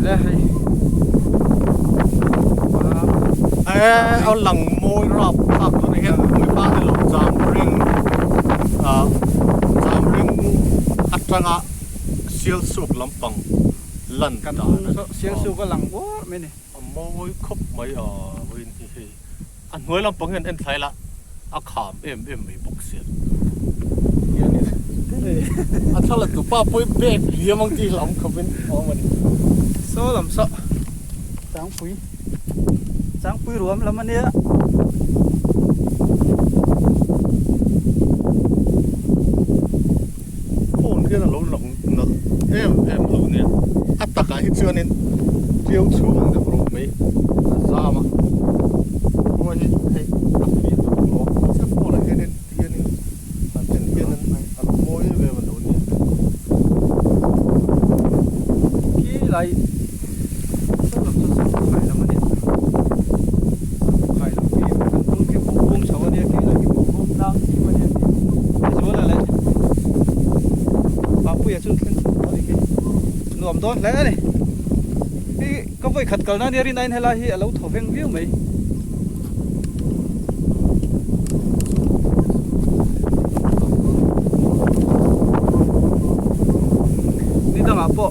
เอาหลังโมยรอบขับตัวนี้เห็นไม่ป้าในหลงจามริงอัตราเซียลสุกลำปังลันกันเซียลสุกก็หลังวัวไม่เนี่ยโมยคบไม่วินที่อันหน่วยลำปังเงินเอ็นไทยละอาขามไม่บุกเสียอันถ้าเราตัวป้าปุ้ยเบรกเลี้ยบางทีลำเขาเป็นมันโซ่ลำโซ่จางปุ๋ยรวมแล้วมันเนี้ยโอ้เนี่ยเราหลงเนาะเราเนี่ยอัตตะการที่เชื่อเนี่ยเจียวชูมันจะปลุกไหมซามาโอ้ยให้อัพเบียดตัวเราเชื่อพวกเราเห็นเทียนนี่อันเป็นเทียนนั้นอารมณ์โมยเวมันโดนเนี่ยกี่ไรโซ่ลำโซ่ขายแล้วมันเนี่ยbuhvum chhoh dia ki lagi buhvum tlang ki mania ki zola le bapu ya chun khen ori ki nuam don le ni ki ka voi khat kal na ni rin ain hela hi alo thoveng viu mai ni da ma po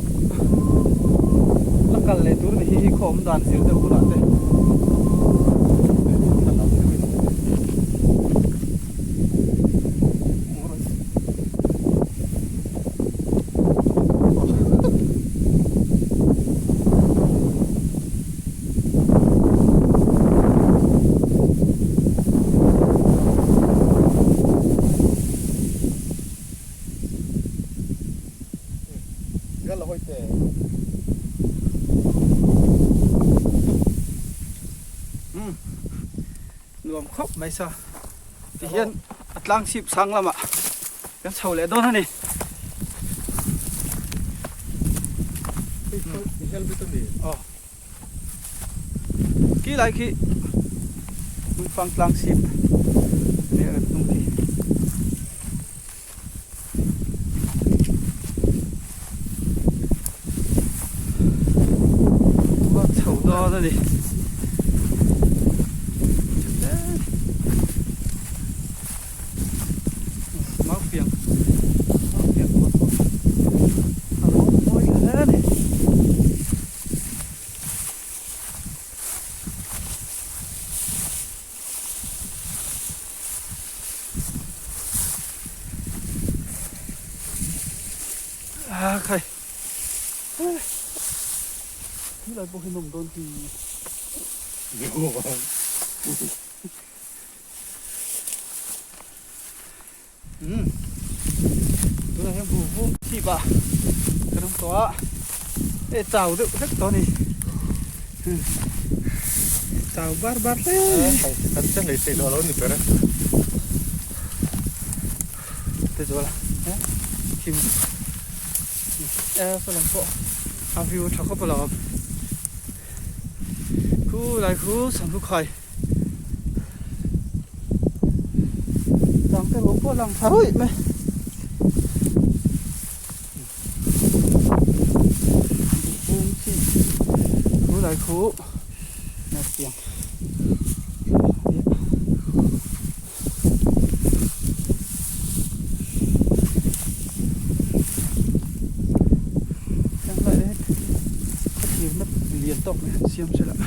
lakal le tur ni hi khom dan sil te pura te nuam khop mai sa thian atlang sip sang lama kan chho le don ani ki lai ki mun phang tlang sip ne tung ki wa chho do ani khaiนี่เลยพวกหินมโดนทีตัวนี้buhvum chhipahกระดมตัวเจ้าดึกสักตัวนี้เจ้าบาร์เลยอันเช่นไรสิเรานี่เป็นเดี๋ยวละคิมฝรั่งพวกอาวิวชักเข้าไปแล้วคู่ไรคู่Samlukhaiจังแต่หลวงพ่อหลังTahreuhไหมบุ้งที่คู่ไรคู่น่าเสียงliên tục này xiêm sẽ lại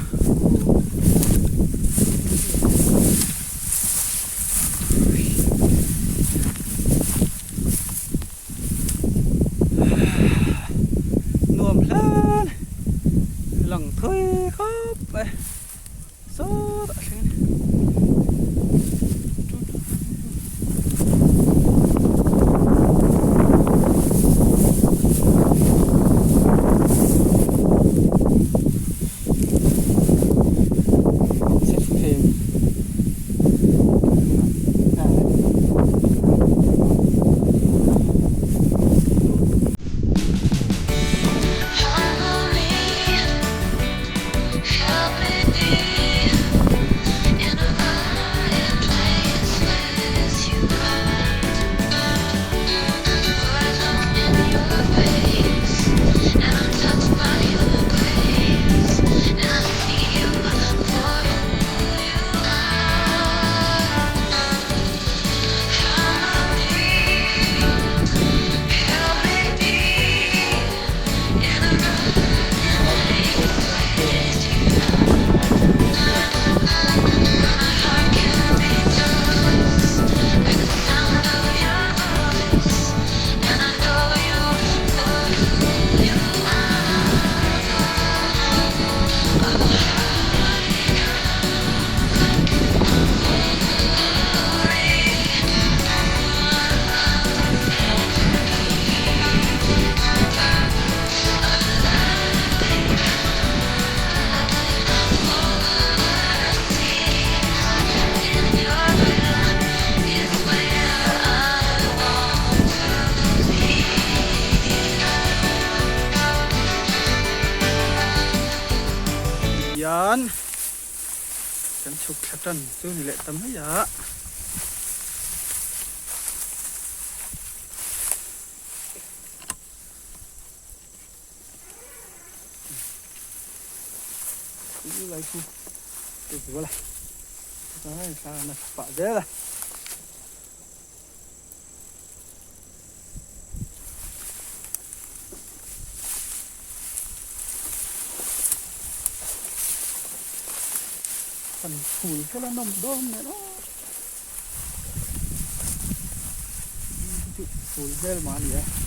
nuam lên lằng thuê khóc này số đã lên chụp thật trần chứ này lại tấm hết giá cứ lấy không từ từ lại đấy sao là bạ dễ là phần phủi cho nó nồng đơm này đó phủi dễ mà gì đấy